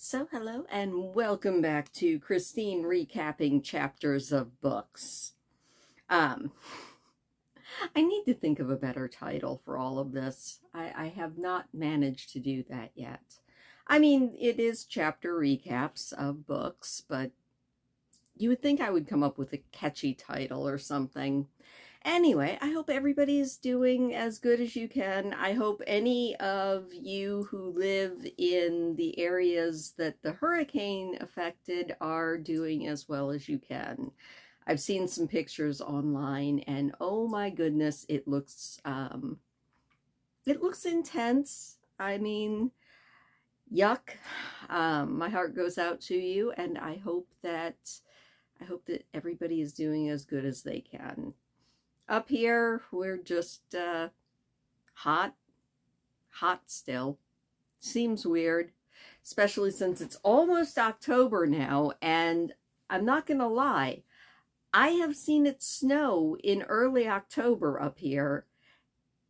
So hello and welcome back to Christine recapping chapters of books. I need to think of a better title for all of this. I have not managed to do that yet. I mean, it is chapter recaps of books, but you would think I would come up with a catchy title or something. Anyway, I hope everybody's doing as good as you can. I hope any of you who live in the areas that the hurricane affected are doing as well as you can. I've seen some pictures online and oh my goodness, it looks intense. I mean, yuck. My heart goes out to you, and I hope that everybody is doing as good as they can. Up here, we're just hot still. Seems weird, especially since it's almost October now, and I'm not gonna lie, I have seen it snow in early October up here.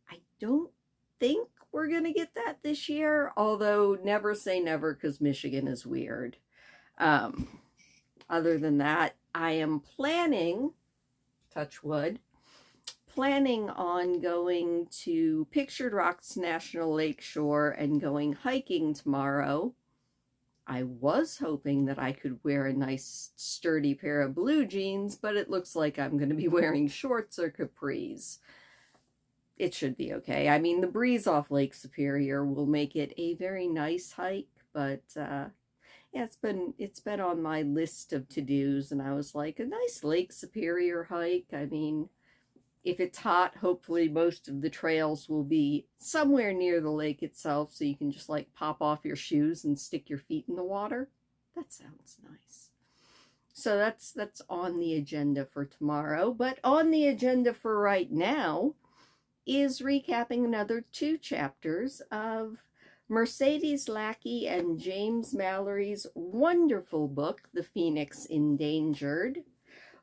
I don't think we're gonna get that this year, although never say never because Michigan is weird. Other than that, I am planning, touch wood, on going to Pictured Rocks National Lakeshore and going hiking tomorrow. I was hoping that I could wear a nice sturdy pair of blue jeans, but it looks like I'm going to be wearing shorts or capris. It should be okay. I mean, the breeze off Lake Superior will make it a very nice hike, but yeah, it's been on my list of to-dos, and I was like, a nice Lake Superior hike. I mean, if it's hot, hopefully most of the trails will be somewhere near the lake itself, so you can just like pop off your shoes and stick your feet in the water. That sounds nice. So that's on the agenda for tomorrow. But on the agenda for right now is recapping another 2 chapters of Mercedes Lackey and James Mallory's wonderful book, The Phoenix Endangered,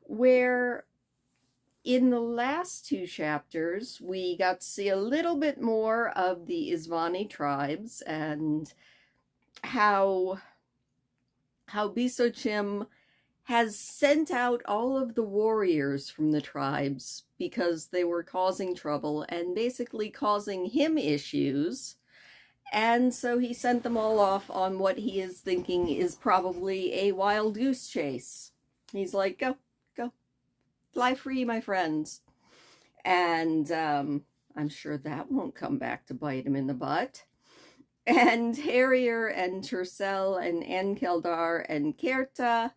where in the last 2 chapters, we got to see a little bit more of the Isvani tribes and how Bisochim has sent out all of the warriors from the tribes because they were causing trouble and basically causing him issues. And so he sent them all off on what he is thinking is probably a wild goose chase. He's like, go. Fly free, my friends. And I'm sure that won't come back to bite him in the butt. And Harrier and Tercel and Enkeldar and Kerta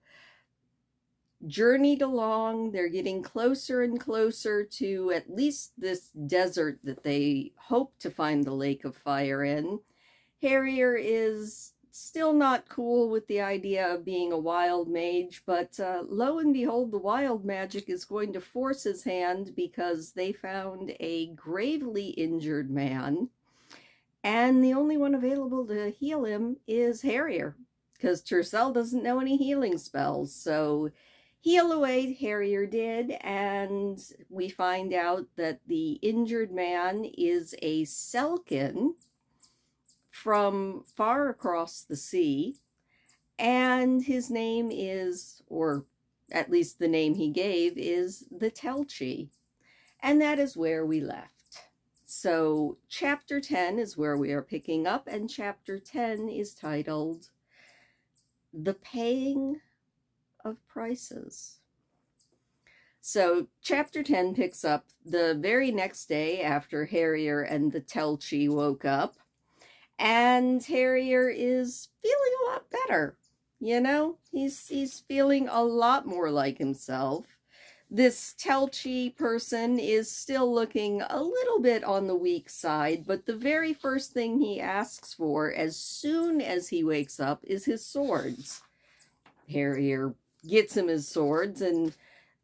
journeyed along. They're getting closer and closer to at least this desert that they hope to find the Lake of Fire in. Harrier is still not cool with the idea of being a wild mage, but lo and behold, the wild magic is going to force his hand because they found a gravely injured man, and the only one available to heal him is Harrier, because Tercel doesn't know any healing spells. So heal away Harrier did, and we find out that the injured man is a Selkin from far across the sea, and his name is, or at least the name he gave, is the Telchi, and that is where we left. So chapter 10 is where we are picking up, and chapter 10 is titled The Paying of Prices. So chapter 10 picks up the very next day after Harrier and the Telchi woke up. And Harrier is feeling a lot better, you know? He's feeling a lot more like himself. This Telchi person is still looking a little bit on the weak side, but the very first thing he asks for as soon as he wakes up is his swords. Harrier gets him his swords and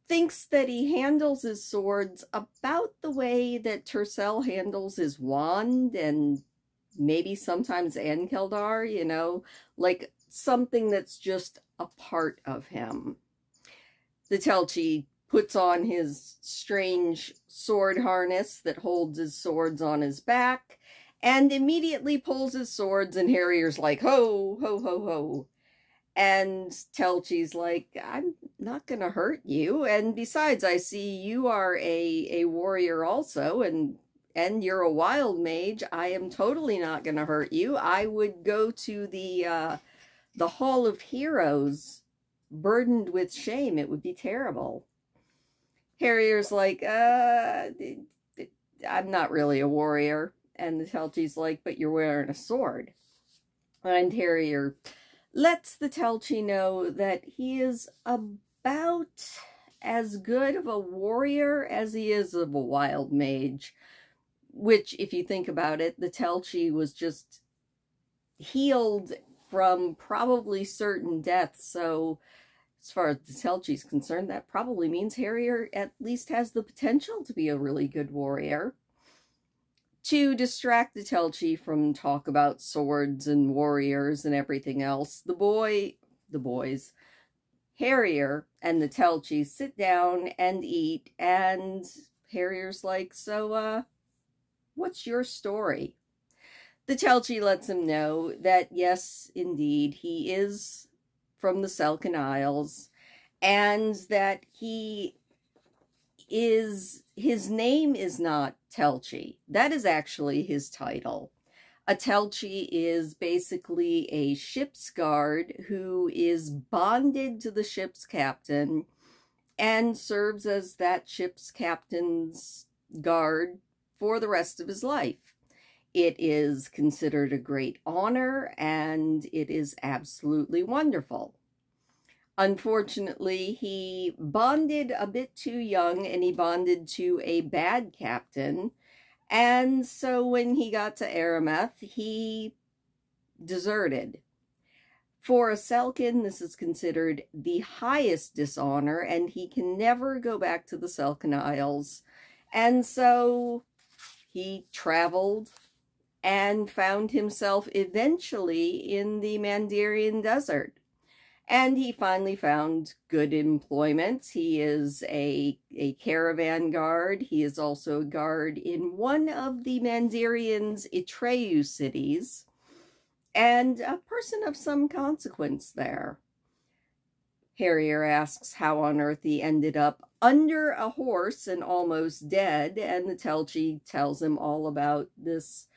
thinks that he handles his swords about the way that Tercel handles his wand, and maybe sometimes Enkeldar, you know, like something that's just a part of him. The Telchi puts on his strange sword harness that holds his swords on his back, and immediately pulls his swords, and Harrier's like, ho, ho, ho, ho. And Telchi's like, I'm not going to hurt you. And besides, I see you are a warrior also, and you're a wild mage. I am totally not going to hurt you. I would go to the Hall of Heroes burdened with shame. It would be terrible. Harrier's like, I'm not really a warrior. And the Telchi's like, but you're wearing a sword. And Harrier lets the Telchi know that he is about as good of a warrior as he is of a wild mage. Which, if you think about it, the Telchi was just healed from probably certain death. So, as far as the Telchi's concerned, that probably means Harrier at least has the potential to be a really good warrior. To distract the Telchi from talk about swords and warriors and everything else, the boys, Harrier and the Telchi sit down and eat, and Harrier's like, so, what's your story? The Telchi lets him know that, yes, indeed, he is from the Selkyn Isles, and that his name is not Telchi. That is actually his title. A Telchi is basically a ship's guard who is bonded to the ship's captain and serves as that ship's captain's guard for the rest of his life. It is considered a great honor, and it is absolutely wonderful. Unfortunately, he bonded a bit too young, and he bonded to a bad captain. And so when he got to Arameth, he deserted. For a Selkyn, this is considered the highest dishonor, and he can never go back to the Selkyn Isles. And so he traveled and found himself eventually in the Mandarian Desert. And he finally found good employment. He is a caravan guard. He is also a guard in one of the Mandarian's Atreyu cities, and a person of some consequence there. Harrier asks how on earth he ended up under a horse and almost dead, and the Telchi tells him all about this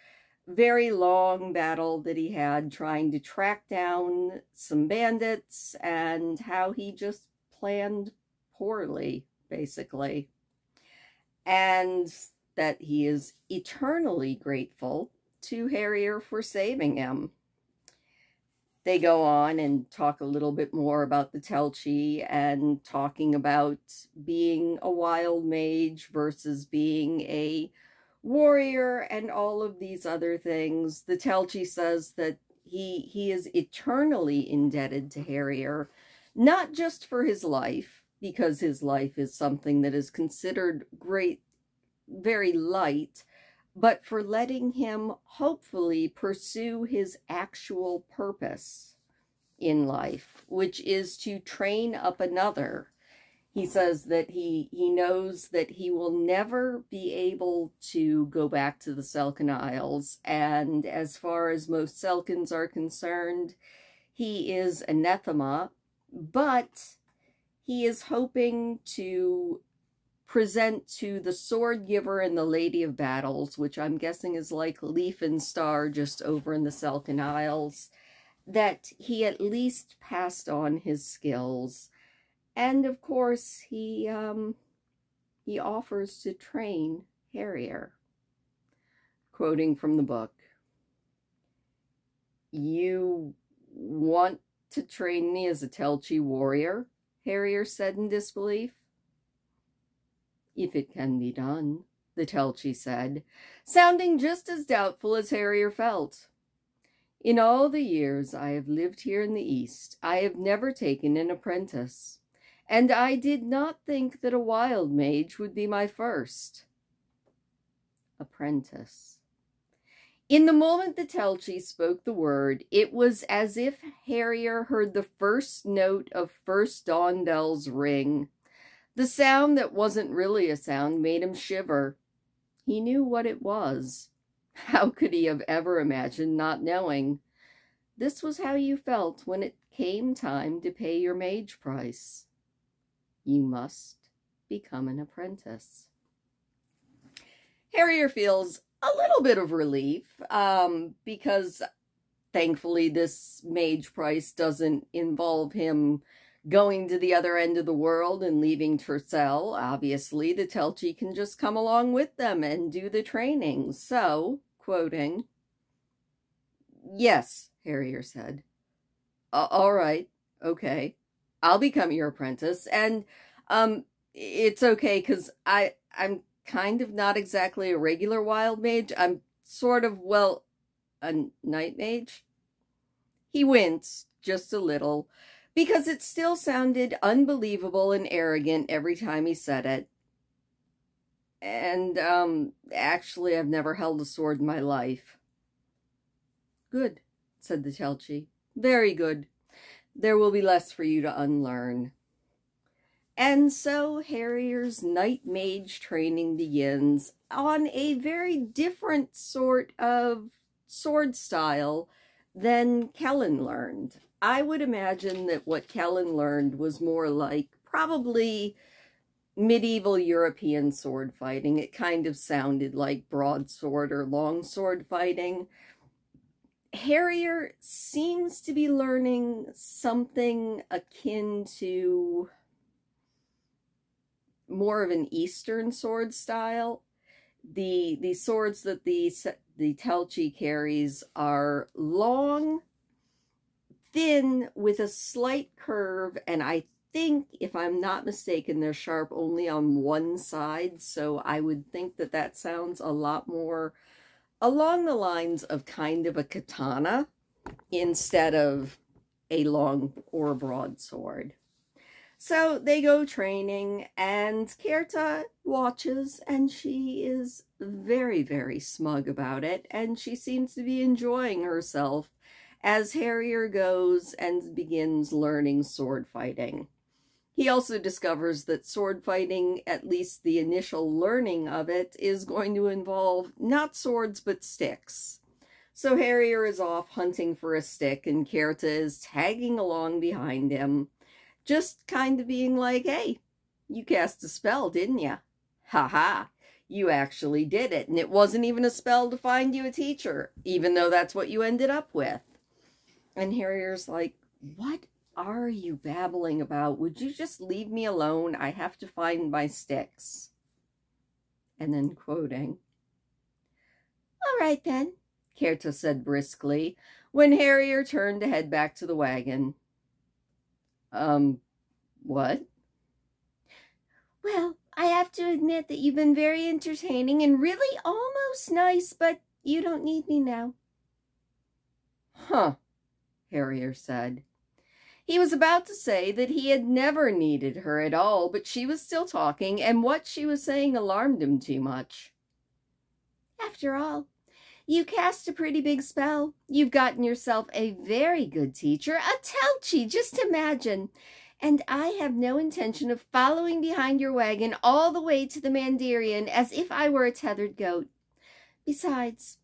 very long battle that he had trying to track down some bandits, and how he just planned poorly, basically. And that he is eternally grateful to Harrier for saving him. They go on and talk a little bit more about the Telchi, and talking about being a wild mage versus being a warrior and all of these other things. The Telchi says that he is eternally indebted to Harrier, not just for his life, because his life is something that is considered very light, but for letting him hopefully pursue his actual purpose in life, which is to train up another. He says that he knows that he will never be able to go back to the Selkyn Isles, and as far as most Selkyns are concerned, he is anathema, but he is hoping to present to the Sword Giver and the Lady of Battles, which I'm guessing is like Leaf and Star just over in the Selkyn Isles, that he at least passed on his skills. And of course, he offers to train Harrier. Quoting from the book, "You want to train me as a Telchi warrior?" Harrier said in disbelief. "If it can be done," the Telchi said, sounding just as doubtful as Harrier felt. "In all the years I have lived here in the East, I have never taken an apprentice. And I did not think that a wild mage would be my first apprentice." In the moment the Telchi spoke the word, it was as if Harrier heard the first note of first dawn bells ring. The sound that wasn't really a sound made him shiver. He knew what it was. How could he have ever imagined not knowing? This was how you felt when it came time to pay your mage price. You must become an apprentice. Harrier feels a little bit of relief because thankfully this mage price doesn't involve him going to the other end of the world and leaving Tercel. Obviously, the Telchi can just come along with them and do the training. So, quoting, "Yes," Harrier said. All right, okay. I'll become your apprentice. And it's okay because I'm kind of not exactly a regular wild mage. I'm sort of, well, a night mage." He winced just a little because it still sounded unbelievable and arrogant every time he said it. "And, actually, I've never held a sword in my life." "Good," said the Telchi. "Very good. There will be less for you to unlearn." And so Harrier's night mage training begins on a very different sort of sword style than Kellen learned. I would imagine that what Kellen learned was more like probably medieval European sword fighting. It kind of sounded like broadsword or longsword fighting. Harrier seems to be learning something akin to more of an Eastern sword style. The swords that the Telchi carries are long, thin, with a slight curve, and I think, if I'm not mistaken, they're sharp only on one side, so I would think that that sounds a lot more along the lines of kind of a katana instead of a long or broad sword. So they go training, and Kerta watches, and she is very, very smug about it, and she seems to be enjoying herself as Harrier goes and begins learning sword fighting. He also discovers that sword fighting, at least the initial learning of it, is going to involve not swords but sticks. So Harrier is off hunting for a stick, and Kerta is tagging along behind him, just kind of being like, "Hey, you cast a spell, didn't you? Ha ha, you actually did it, and it wasn't even a spell to find you a teacher, even though that's what you ended up with." And Harrier's like, "What are you babbling about? Would you just leave me alone? I have to find my sticks." And then quoting, "All right then," Kerta said briskly, when Harrier turned to head back to the wagon. What?" "Well, I have to admit that you've been very entertaining and really almost nice, but you don't need me now." "Huh," Harrier said. He was about to say that he had never needed her at all, but she was still talking, and what she was saying alarmed him too much. "After all, you cast a pretty big spell. You've gotten yourself a very good teacher, a Telchi, just imagine. And I have no intention of following behind your wagon all the way to the Mandarian as if I were a tethered goat. Besides,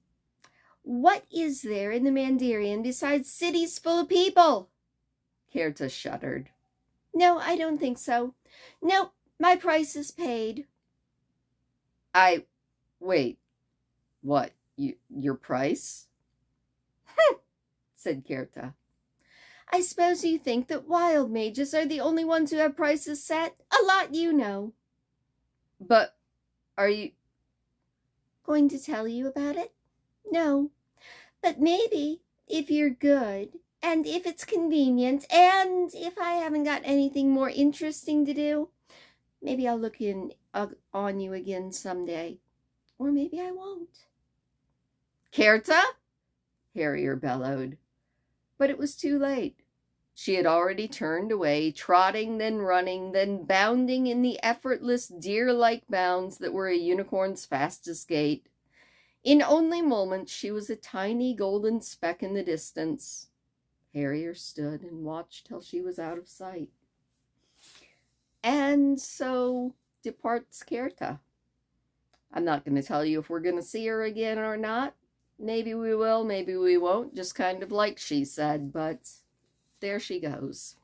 what is there in the Mandarian besides cities full of people?" Kerta shuddered. "No, I don't think so. Nope, my price is paid." Wait, what? Your price?" said Kerta. "I suppose you think that wild mages are the only ones who have prices set? A lot you know." "But are you going to tell you about it?" "No, but maybe, if you're good, and if it's convenient, and if I haven't got anything more interesting to do, maybe I'll look in on you again someday. Or maybe I won't." "Kerta?" Harrier bellowed. But it was too late. She had already turned away, trotting, then running, then bounding in the effortless deer-like bounds that were a unicorn's fastest gait. In only moments she was a tiny golden speck in the distance. Harrier stood and watched till she was out of sight. And so departs Kerta. I'm not going to tell you if we're going to see her again or not, Maybe we will, maybe we won't, just kind of like she said, but there she goes.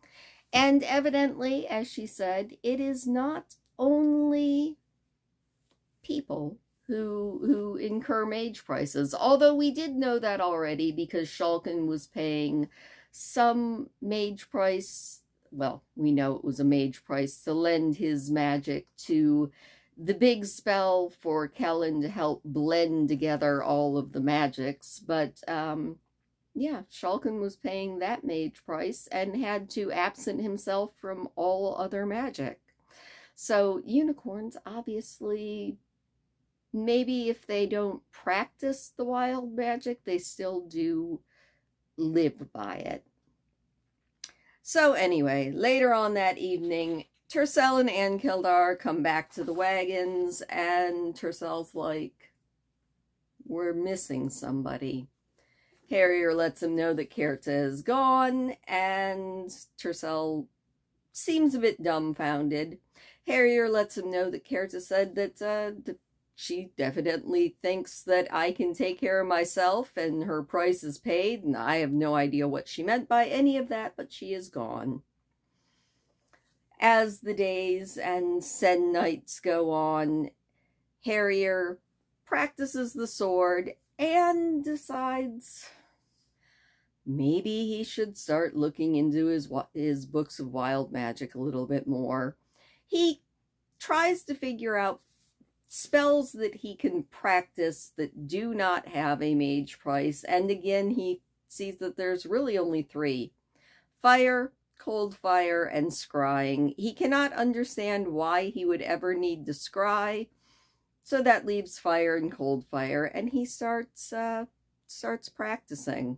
And evidently, as she said, it is not only people who incur mage prices, although we did know that already because Shulkin was paying some mage price. Well, we know it was a mage price to lend his magic to the big spell for Kellen to help blend together all of the magics. But yeah, Shulkin was paying that mage price and had to absent himself from all other magic. So unicorns, obviously, maybe if they don't practice the wild magic, they still do live by it. So anyway, later on that evening, Tercel and Ankildar come back to the wagons, and Tercel's like, we're missing somebody. Harrier lets him know that Kerta is gone, and Tercel seems a bit dumbfounded. Harrier lets him know that Kerta said that she definitely thinks that I can take care of myself and her price is paid, and I have no idea what she meant by any of that, but she is gone. As the days and Sen nights go on, Harrier practices the sword and decides maybe he should start looking into his books of wild magic a little bit more. He tries to figure out spells that he can practice that do not have a mage price, and again he sees that there's really only 3: fire, cold fire, and scrying. He cannot understand why he would ever need to scry, so that leaves fire and cold fire, and he starts practicing.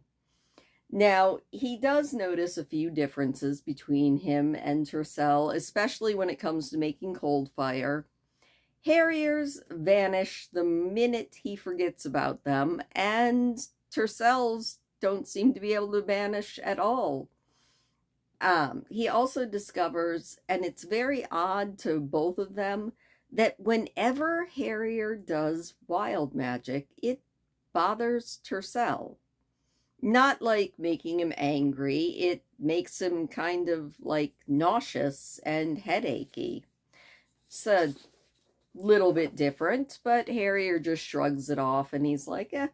Now, he does notice a few differences between him and Tercel, especially when it comes to making cold fire. Harrier's vanish the minute he forgets about them, and Tercel's don't seem to be able to vanish at all. He also discovers, and it's very odd to both of them, that whenever Harrier does wild magic, it bothers Tercel. Not like making him angry, it makes him kind of like nauseous and headachy. It's a little bit different, but Harrier just shrugs it off and he's like, it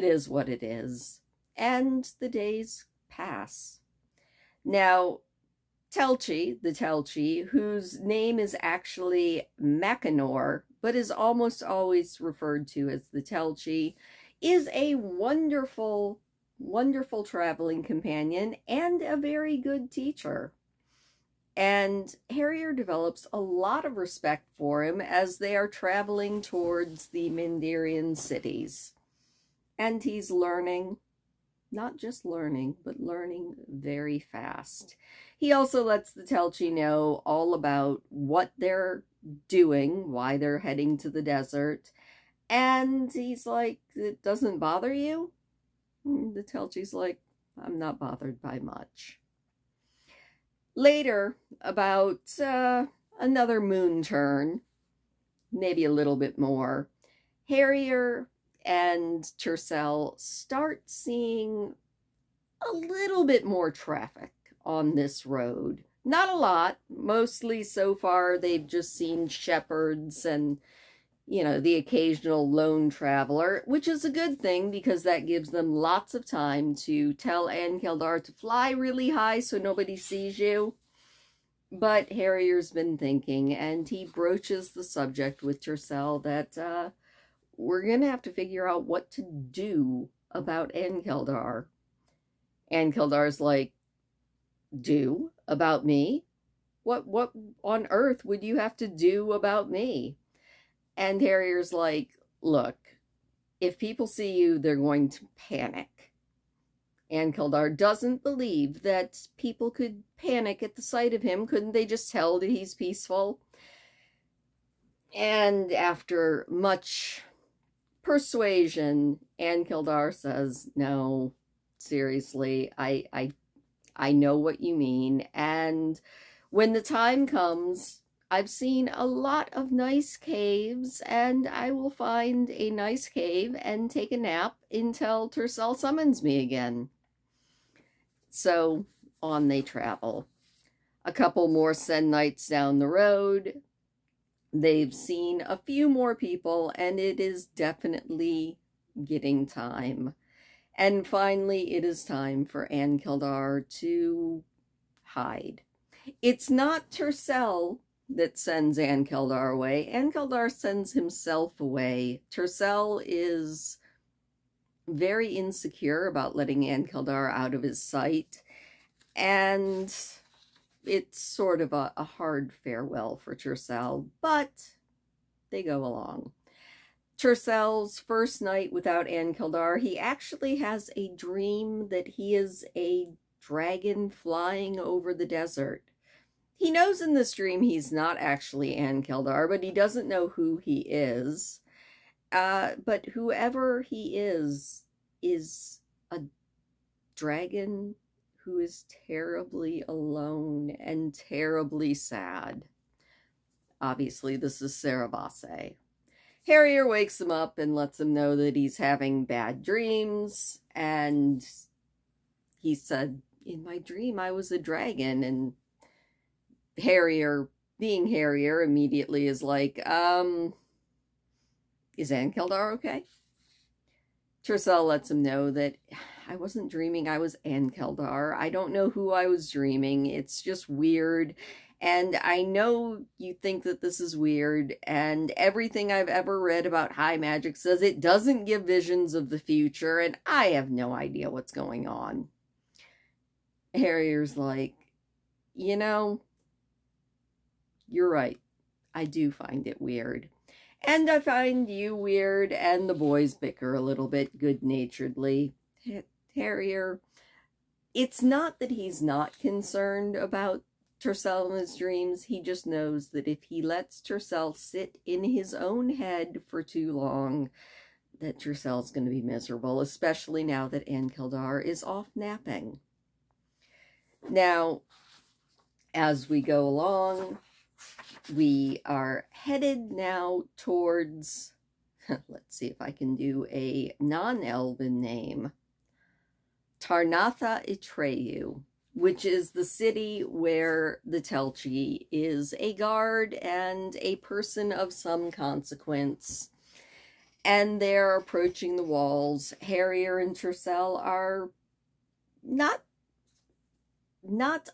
is what it is. And the days pass. Now, Telchi, the Telchi, whose name is actually Mackinaw, but is almost always referred to as the Telchi, is a wonderful, wonderful traveling companion and a very good teacher. And Harrier develops a lot of respect for him as they are traveling towards the Mindarian cities. And he's learning, not just learning, but learning very fast. He also lets the Telchi know all about what they're doing, why they're heading to the desert. And he's like, it doesn't bother you? The Telchi's like, I'm not bothered by much. Later, about another moon turn, maybe a little bit more, Harrier and Tercel start seeing a little bit more traffic on this road. Not a lot. Mostly so far they've just seen shepherds and, you know, the occasional lone traveler, which is a good thing because that gives them lots of time to tell Ankildar to fly really high so nobody sees you. But Harrier's been thinking, and he broaches the subject with Tercel that we're going to have to figure out what to do about Ankildar. Ankildar's like, do about me? What on earth would you have to do about me? And Harrier's like, look, if people see you, they're going to panic. Ankildar doesn't believe that people could panic at the sight of him. Couldn't they just tell that he's peaceful? And after much persuasion, Ankildar says, no, seriously, I know what you mean. And when the time comes, I've seen a lot of nice caves, and I will find a nice cave and take a nap until Tercel summons me again. So on they travel. A couple more Sen nights down the road, they've seen a few more people, and it is definitely getting time. And finally, it is time for Ankildar to hide. It's not Tercel that sends Ankildar away. Ankildar sends himself away. Tercel is very insecure about letting Ankildar out of his sight, and it's sort of a hard farewell for Tercel, but they go along. Tercel's first night without Ankildar, he actually has a dream that he is a dragon flying over the desert. He knows in this dream he's not actually Ankildar, but he doesn't know who he is. But whoever he is a dragon who is terribly alone and terribly sad. Obviously, this is Sarabase. Harrier wakes him up and lets him know that he's having bad dreams, and he said, in my dream I was a dragon, and Harrier, being Harrier, immediately is like, is Ankildar okay? Tercel lets him know that I wasn't dreaming, I was Ankildar. I don't know who I was dreaming. It's just weird. And I know you think that this is weird, and everything I've ever read about high magic says it doesn't give visions of the future, and I have no idea what's going on. Harrier's like, you know, you're right. I do find it weird. And I find you weird, and the boys bicker a little bit good-naturedly. Harrier, it's not that he's not concerned about Tercel in his dreams. He just knows that if he lets Tercel sit in his own head for too long, that Tercel's going to be miserable, especially now that Ankildar is off napping. Now, as we go along, we are headed now towards, let's see if I can do a non-Elven name, Tarnatha Atreyu, which is the city where the Telchi is a guard and a person of some consequence. And they're approaching the walls. Harrier and Tercel are not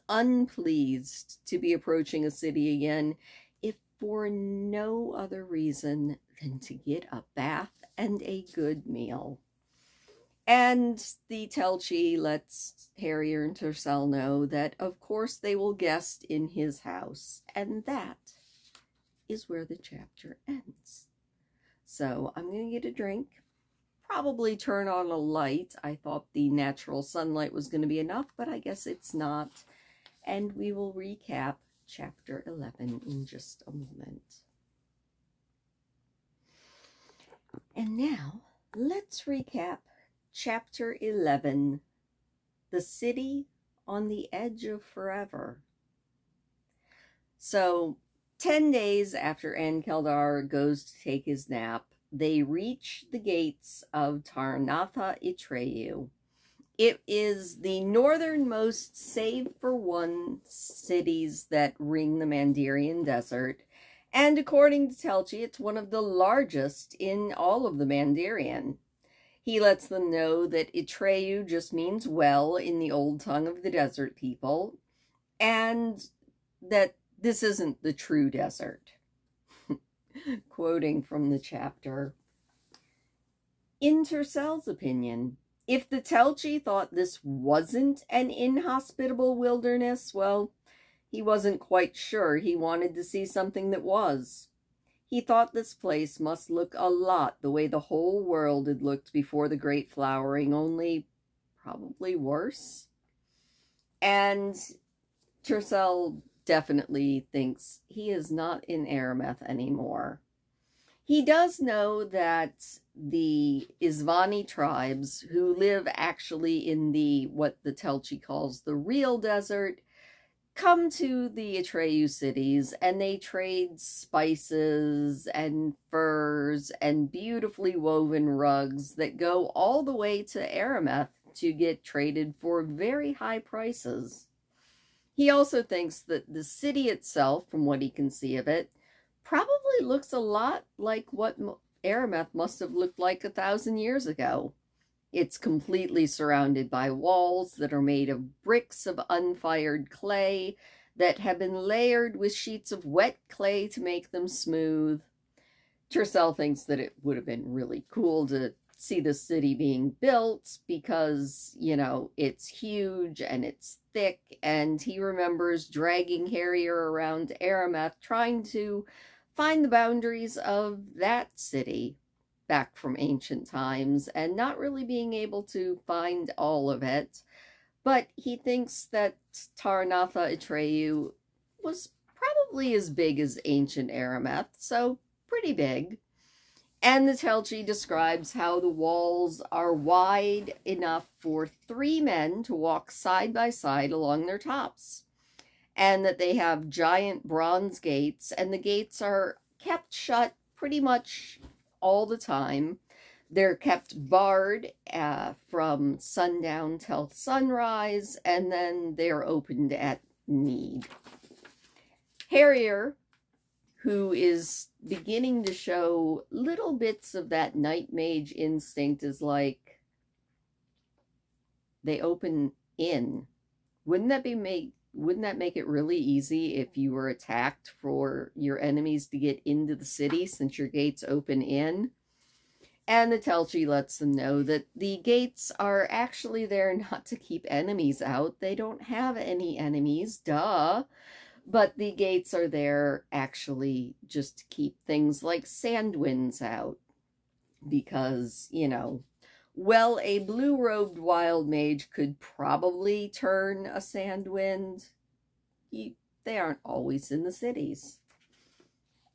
unpleased to be approaching a city again, if for no other reason than to get a bath and a good meal. And the Telchi lets Harrier and Tercel know that, of course, they will guest in his house. And that is where the chapter ends. So I'm going to get a drink, probably turn on a light. I thought the natural sunlight was going to be enough, but I guess it's not. And we will recap chapter 11 in just a moment. And now, let's recap Chapter 11, The City on the Edge of Forever. So, 10 days after Ankildar goes to take his nap, they reach the gates of Tarnatha Atreyu. It is the northernmost, save for one, cities that ring the Mandirian Desert, and according to Telchi, it's one of the largest in all of the Mandirian. He lets them know that Atreyu just means well in the old tongue of the desert people, and that this isn't the true desert. Quoting from the chapter, in Tercel's opinion, if the Telchi thought this wasn't an inhospitable wilderness, well, he wasn't quite sure. He wanted to see something that was. He thought this place must look a lot the way the whole world had looked before the Great Flowering, only probably worse. And Tercel definitely thinks he is not in Arameth anymore. He does know that the Isvani tribes, who live actually in what the Telchi calls the real desert, come to the Atreyu cities, and they trade spices and furs and beautifully woven rugs that go all the way to Arameth to get traded for very high prices. He also thinks that the city itself, from what he can see of it, probably looks a lot like what Arameth must have looked like 1,000 years ago. It's completely surrounded by walls that are made of bricks of unfired clay that have been layered with sheets of wet clay to make them smooth. Tercel thinks that it would have been really cool to see the city being built because, you know, it's huge and it's thick, and he remembers dragging Harrier around Arameth trying to find the boundaries of that city back from ancient times and not really being able to find all of it. But he thinks that Taranatha Atreyu was probably as big as ancient Arameth, so pretty big. And the Telchi describes how the walls are wide enough for 3 men to walk side by side along their tops, and that they have giant bronze gates, and the gates are kept shut pretty much all the time. They're kept barred from sundown till sunrise, and then they're opened at need. Harrier, who is beginning to show little bits of that night mage instinct, is like, they open in. Wouldn't that make it really easy if you were attacked for your enemies to get into the city since your gates open in? And the Telchi lets them know that the gates are actually there not to keep enemies out. They don't have any enemies, duh. But the gates are there actually just to keep things like sand winds out. Because, you know, well, a blue-robed wild mage could probably turn a sand wind. They aren't always in the cities.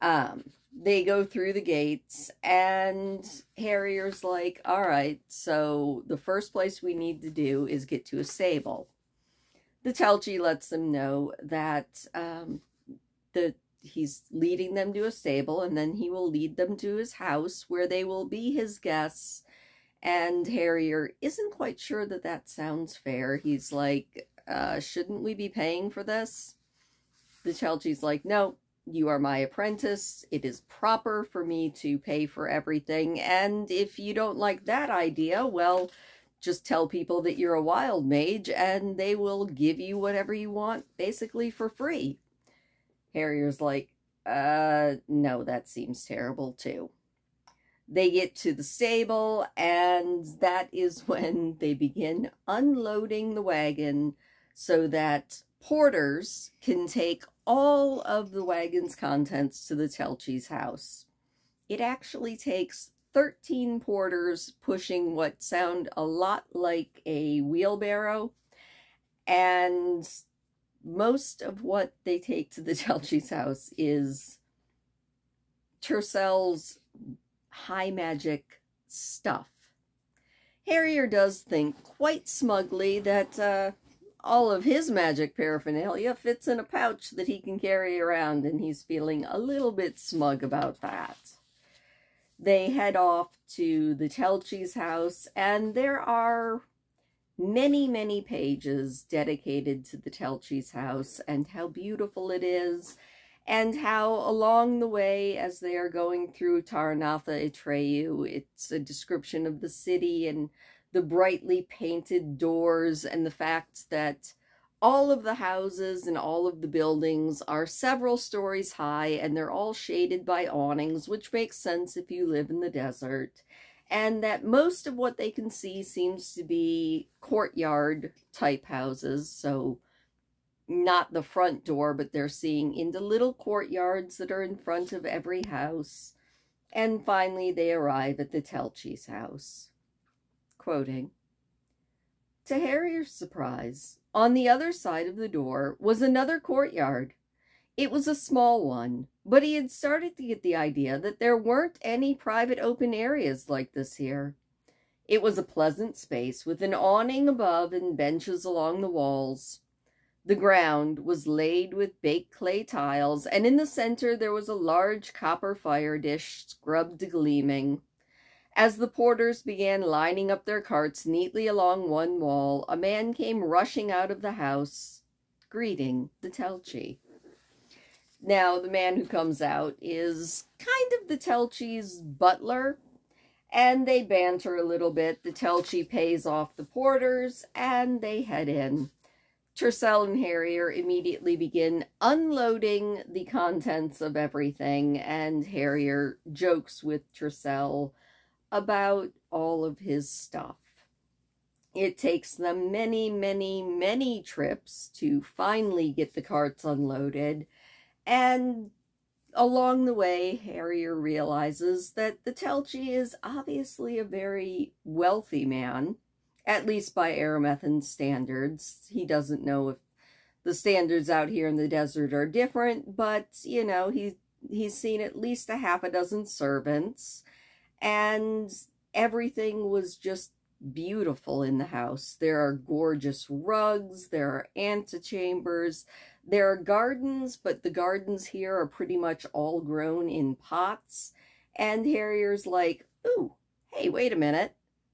They go through the gates, and Harrier's like, all right, so the first place we need to do is get to a stable. The Telchi lets them know that he's leading them to a stable, and then he will lead them to his house where they will be his guests. And Harrier isn't quite sure that that sounds fair. He's like, shouldn't we be paying for this? The Telchi's like, no, you are my apprentice. It is proper for me to pay for everything. And if you don't like that idea, well, just tell people that you're a wild mage and they will give you whatever you want, basically for free. Harrier's like, no, that seems terrible too. They get to the stable, and that is when they begin unloading the wagon so that porters can take all of the wagon's contents to the Telchi's house. It actually takes 13 porters pushing what sound a lot like a wheelbarrow, and most of what they take to the Telchi's house is Tercel's high magic stuff. Harrier does think quite smugly that all of his magic paraphernalia fits in a pouch that he can carry around, and he's feeling a little bit smug about that. They head off to the Telchi's house, and there are many, many pages dedicated to the Telchi's house and how beautiful it is, and how along the way, as they are going through Taranatha Atreyu, it's a description of the city and the brightly painted doors, and the fact that all of the houses and all of the buildings are several stories high, and they're all shaded by awnings, which makes sense if you live in the desert. And that most of what they can see seems to be courtyard type houses, so not the front door, but they're seeing into little courtyards that are in front of every house. And finally they arrive at the Telchi's house. Quoting, "To Harrier's surprise, on the other side of the door was another courtyard. It was a small one, but he had started to get the idea that there weren't any private open areas like this here. It was a pleasant space with an awning above and benches along the walls. The ground was laid with baked clay tiles, and in the center there was a large copper fire dish scrubbed to gleaming. As the porters began lining up their carts neatly along one wall, a man came rushing out of the house, greeting the Telchi. Now, the man who comes out is kind of the Telchi's butler, and they banter a little bit. The Telchi pays off the porters, and they head in. Tercel and Harrier immediately begin unloading the contents of everything, and Harrier jokes with Tercel about all of his stuff. It takes them many, many, many trips to finally get the carts unloaded, and along the way, Harrier realizes that the Telchi is obviously a very wealthy man, at least by Aramethan standards. He doesn't know if the standards out here in the desert are different, but, you know, he's seen at least a half a dozen servants, and everything was just beautiful in the house. There are gorgeous rugs, there are antechambers, there are gardens, but the gardens here are pretty much all grown in pots. And Harrier's like, ooh, hey, wait a minute.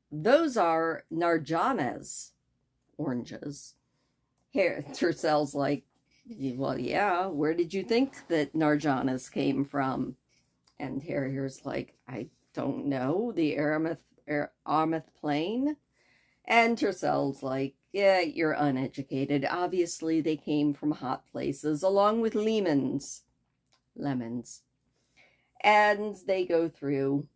Those are Narjanes oranges. Tercel's like, well, yeah, where did you think that Narjanes came from? And Harrier's like, I don't know, the Armeth Plain? And Tercel's like, yeah, you're uneducated. Obviously, they came from hot places, along with lemons. And they go through.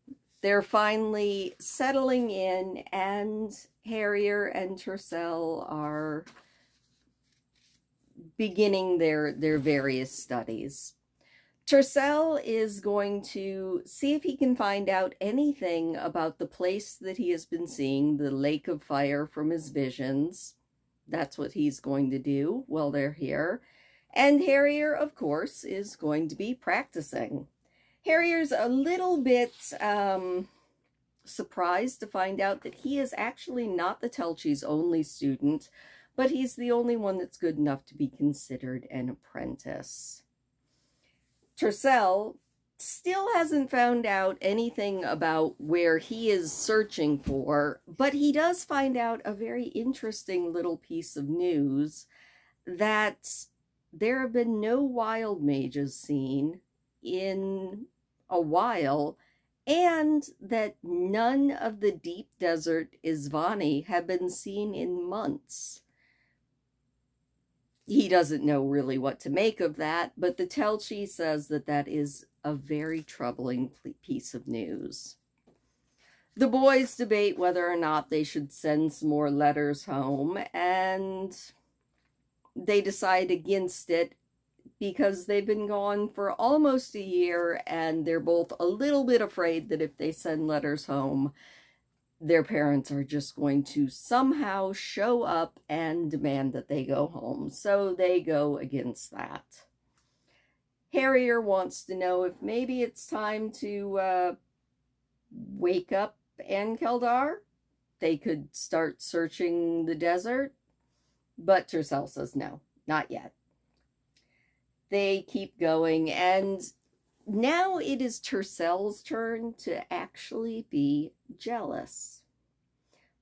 They're finally settling in, and Harrier and Tercel are beginning their various studies. Tercel is going to see if he can find out anything about the place that he has been seeing, the lake of fire, from his visions. That's what he's going to do while they're here. And Harrier, of course, is going to be practicing. Harrier's a little bit surprised to find out that he is actually not the Telchi's only student, but he's the only one that's good enough to be considered an apprentice. Tercel still hasn't found out anything about where he is searching for, but he does find out a very interesting little piece of news that there have been no wild mages seen in a while, and that none of the deep desert Isvani have been seen in months. He doesn't know really what to make of that, but the Telchi says that that is a very troubling piece of news. The boys debate whether or not they should send some more letters home, and they decide against it because they've been gone for almost a year, and they're both a little bit afraid that if they send letters home, their parents are just going to somehow show up and demand that they go home. So they go against that. Harrier wants to know if maybe it's time to wake up Ankeldar. They could start searching the desert. But Tercel says no, not yet. They keep going, and now it is Tercel's turn to actually be jealous.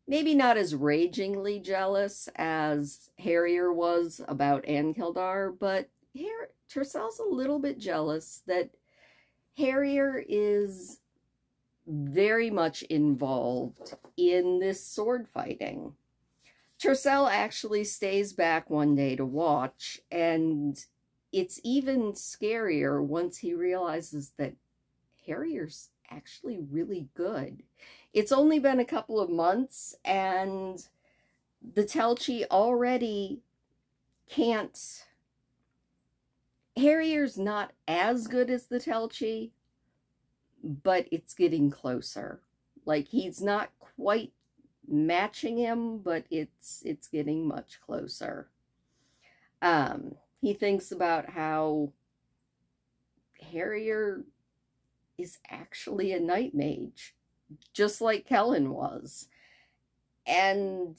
Maybe not as ragingly jealous as Harrier was about Ankeldar, but Tercel's a little bit jealous that Harrier is very much involved in this sword fighting. Tercel actually stays back one day to watch, and it's even scarier once he realizes that Harrier's actually really good. It's only been a couple of months, and the Telchi already can't... Harrier's not as good as the Telchi, but it's getting closer. Like, he's not quite matching him, but it's getting much closer. He thinks about how Harrier is actually a night mage, just like Kellen was. And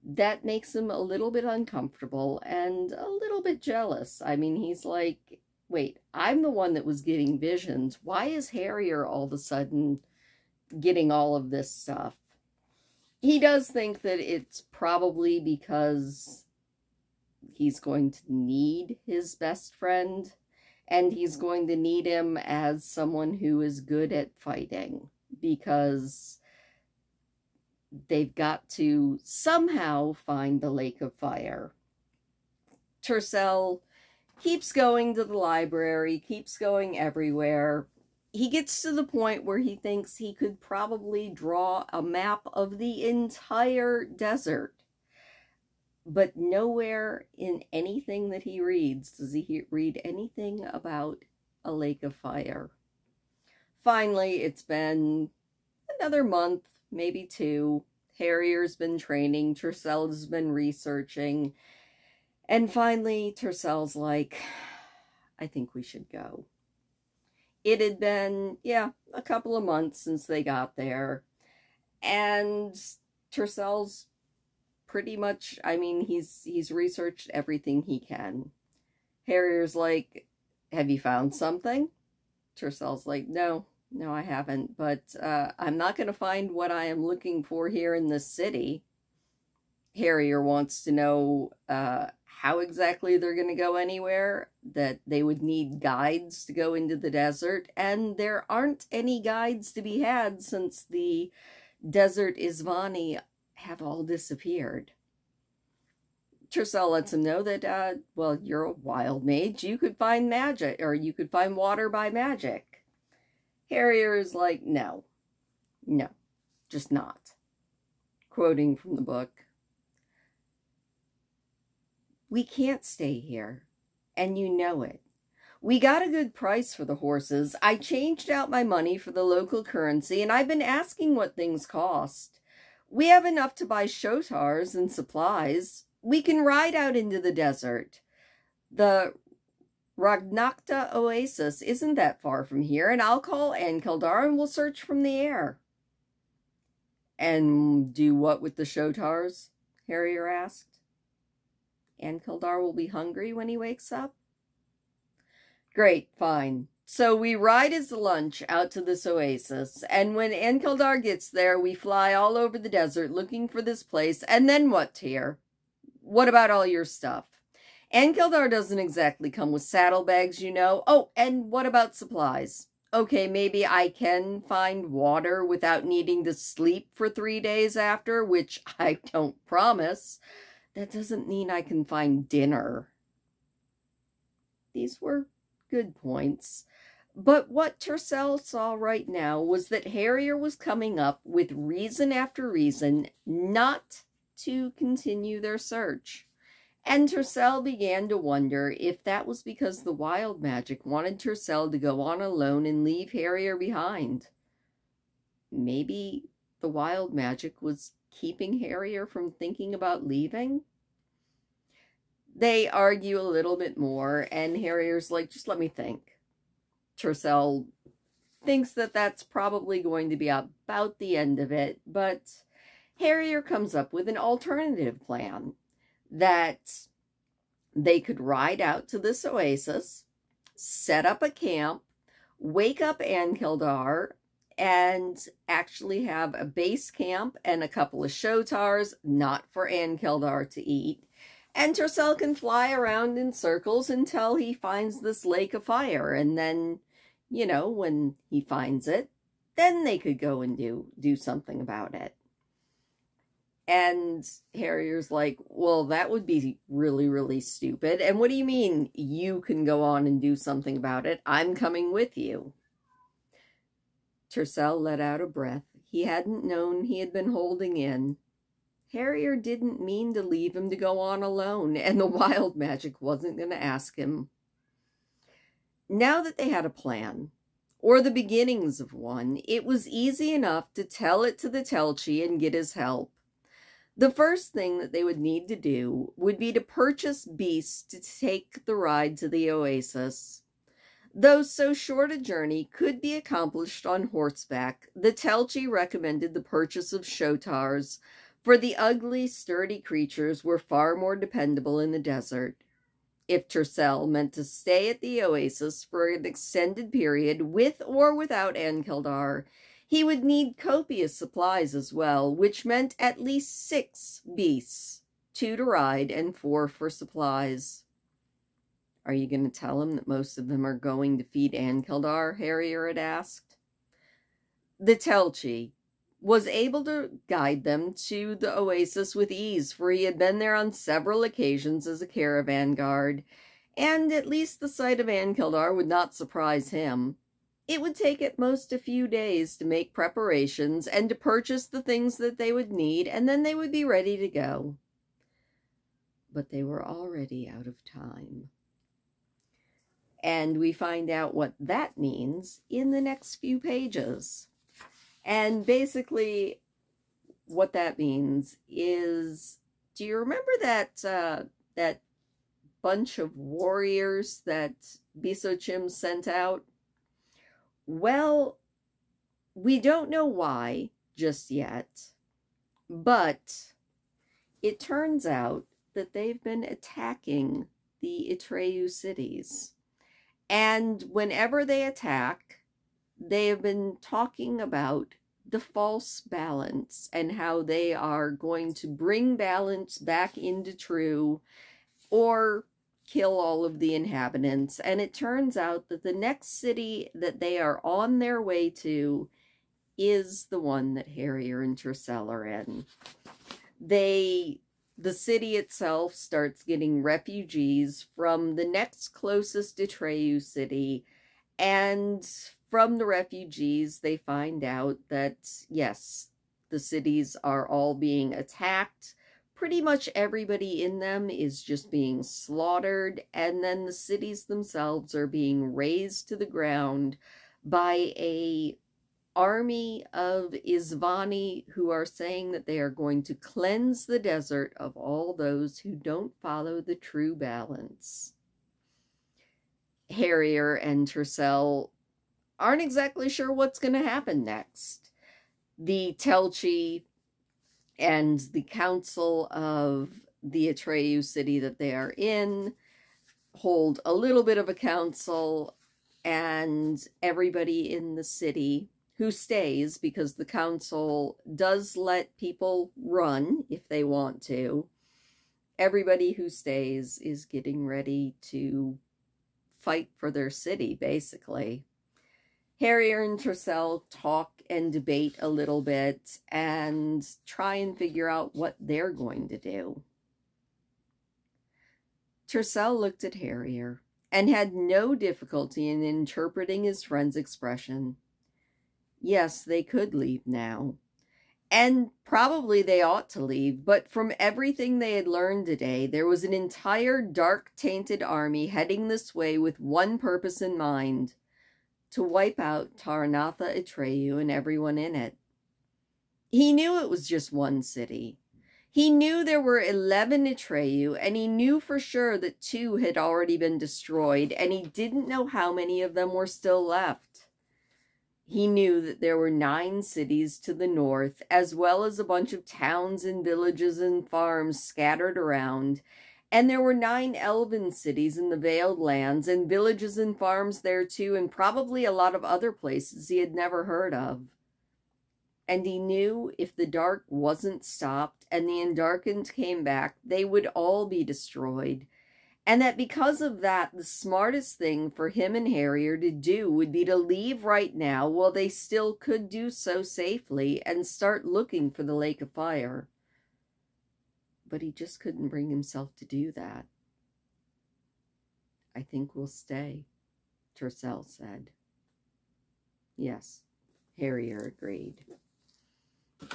that makes him a little bit uncomfortable and a little bit jealous. I mean, he's like, wait, I'm the one that was getting visions. Why is Harrier all of a sudden getting all of this stuff? He does think that it's probably because he's going to need his best friend, and he's going to need him as someone who is good at fighting, because they've got to somehow find the Lake of Fire. Tercel keeps going to the library, keeps going everywhere. He gets to the point where he thinks he could probably draw a map of the entire desert. But nowhere in anything that he reads does he read anything about a Lake of Fire. Finally, it's been another month, maybe 2. Harrier's been training, Tercel's been researching, and finally Tercel's like, I think we should go. It had been, a couple of months since they got there, and Tercel's pretty much, I mean, he's researched everything he can. Harrier's like, have you found something? Tercel's like, no, I haven't, but I'm not going to find what I am looking for here in this city. Harrier wants to know how exactly they're going to go anywhere, that they would need guides to go into the desert, and there aren't any guides to be had since the desert Isvani have all disappeared. Tercel lets him know that, well, you're a wild mage, you could find magic, or you could find water by magic. Harrier is like, no, just not. Quoting from the book, we can't stay here, and you know it. We got a good price for the horses. I changed out my money for the local currency, and I've been asking what things cost. We have enough to buy shotars and supplies. We can ride out into the desert. The Ragnakta Oasis isn't that far from here, and I'll call Endangered and we'll search from the air. And do what with the shotars? Harrier asked. Endangered will be hungry when he wakes up? Great, fine. So we ride his lunch out to this oasis, and when Endangered gets there, we fly all over the desert looking for this place, and then what, Tyr? What about all your stuff? Endangered doesn't exactly come with saddlebags, you know. Oh, and what about supplies? Okay, maybe I can find water without needing to sleep for 3 days after, which I don't promise. That doesn't mean I can find dinner. These were good points. But what Tercel saw right now was that Harrier was coming up with reason after reason not to continue their search. And Tercel began to wonder if that was because the wild magic wanted Tercel to go on alone and leave Harrier behind. Maybe the wild magic was keeping Harrier from thinking about leaving? They argue a little bit more, and Harrier's like, just let me think. Tercel thinks that that's probably going to be about the end of it, but Harrier comes up with an alternative plan, that they could ride out to this oasis, set up a camp, wake up Endangered, and actually have a base camp and a couple of shotars, not for Endangered to eat. And Tercel can fly around in circles until he finds this Lake of Fire. And then, you know, when he finds it, then they could go and do something about it. And Harrier's like, well, that would be really, really stupid. And what do you mean you can go on and do something about it? I'm coming with you. Tercel let out a breath he hadn't known he had been holding in. Harrier didn't mean to leave him to go on alone, and the wild magic wasn't going to ask him. Now that they had a plan, or the beginnings of one, it was easy enough to tell it to the Telchi and get his help. The first thing that they would need to do would be to purchase beasts to take the ride to the oasis. Though so short a journey could be accomplished on horseback, the Telchi recommended the purchase of shotars For the ugly, sturdy creatures were far more dependable in the desert. If Tercel meant to stay at the oasis for an extended period, with or without Ankildar, he would need copious supplies as well, which meant at least 6 beasts, 2 to ride and 4 for supplies. Are you going to tell him that most of them are going to feed Ankildar? Harrier had asked. The Telchi was able to guide them to the oasis with ease, for he had been there on several occasions as a caravan guard, and at least the sight of Ankildar would not surprise him. It would take at most a few days to make preparations and to purchase the things that they would need, and then they would be ready to go. But they were already out of time. And we find out what that means in the next few pages. And basically, what that means is, do you remember that bunch of warriors that Bisochim sent out? Well, we don't know why just yet, but it turns out that they've been attacking the Atreyu cities. And whenever they attack, they have been talking about the false balance and how they are going to bring balance back into true or kill all of the inhabitants. And it turns out that the next city that they are on their way to is the one that Harrier and Tercel are in. The city itself starts getting refugees from the next closest Atreyu city, and from the refugees, they find out that, yes, the cities are all being attacked. Pretty much everybody in them is just being slaughtered, and then the cities themselves are being razed to the ground by a army of Isvani who are saying that they are going to cleanse the desert of all those who don't follow the true balance. Harrier and Tercel aren't exactly sure what's going to happen next. The Telchi and the council of the Atreyu city that they are in hold a little bit of a council, and everybody in the city who stays, because the council does let people run if they want to, everybody who stays is getting ready to fight for their city, basically. Harrier and Tercel talk and debate a little bit and try and figure out what they're going to do. Tercel looked at Harrier and had no difficulty in interpreting his friend's expression. Yes, they could leave now. And probably they ought to leave, but from everything they had learned today, there was an entire dark-tainted army heading this way with one purpose in mind: to wipe out Taranatha Atreyu and everyone in it. He knew it was just one city. He knew there were 11 Atreyu, and he knew for sure that 2 had already been destroyed, and he didn't know how many of them were still left. He knew that there were 9 cities to the north, as well as a bunch of towns and villages and farms scattered around, and there were 9 elven cities in the Veiled Lands, and villages and farms there too, and probably a lot of other places he had never heard of. And he knew if the dark wasn't stopped and the Endarkened came back, they would all be destroyed. And that because of that, the smartest thing for him and Harrier to do would be to leave right now while they still could do so safely and start looking for the Lake of Fire. But he just couldn't bring himself to do that. I think we'll stay, Tercel said. Yes, Harrier agreed.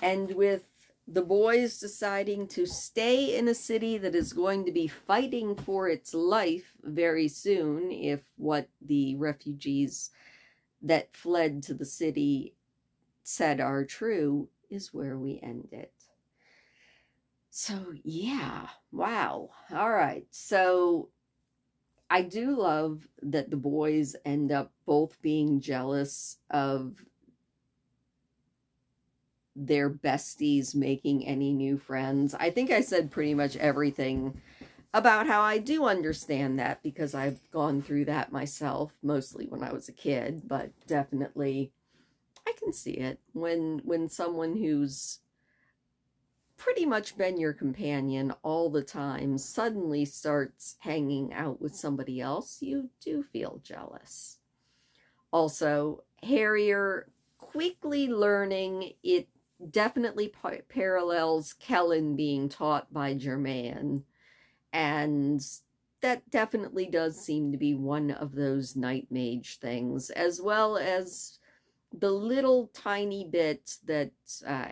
And with the boys deciding to stay in a city that is going to be fighting for its life very soon, if what the refugees that fled to the city said are true, is where we end it. So, yeah, wow. All right, so I do love that the boys end up both being jealous of their besties making any new friends. I think I said pretty much everything about how I do understand that, because I've gone through that myself, mostly when I was a kid, but definitely I can see it when someone who's pretty much been your companion all the time suddenly starts hanging out with somebody else. You do feel jealous. Also, Harrier quickly learning it definitely parallels Kellen being taught by Germain, and that definitely does seem to be one of those night mage things, as well as the little tiny bit that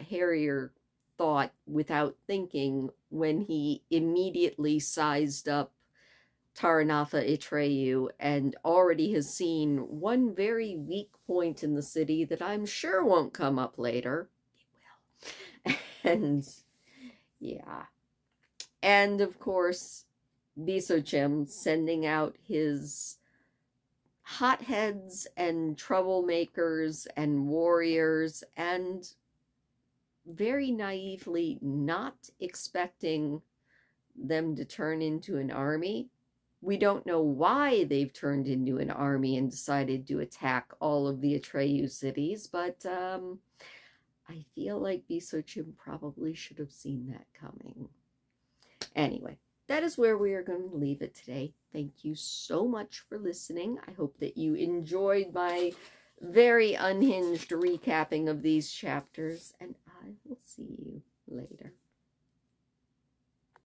Harrier thought without thinking when he immediately sized up Taranatha Atreyu and already has seen one very weak point in the city that I'm sure won't come up later. It will. And yeah. And of course, Bisochim sending out his hotheads and troublemakers and warriors, and very naively not expecting them to turn into an army. We don't know why they've turned into an army and decided to attack all of the Atreyu cities, but I feel like Bisochim probably should have seen that coming. Anyway, that is where we are going to leave it today. Thank you so much for listening. I hope that you enjoyed my very unhinged recapping of these chapters, and I will see you later.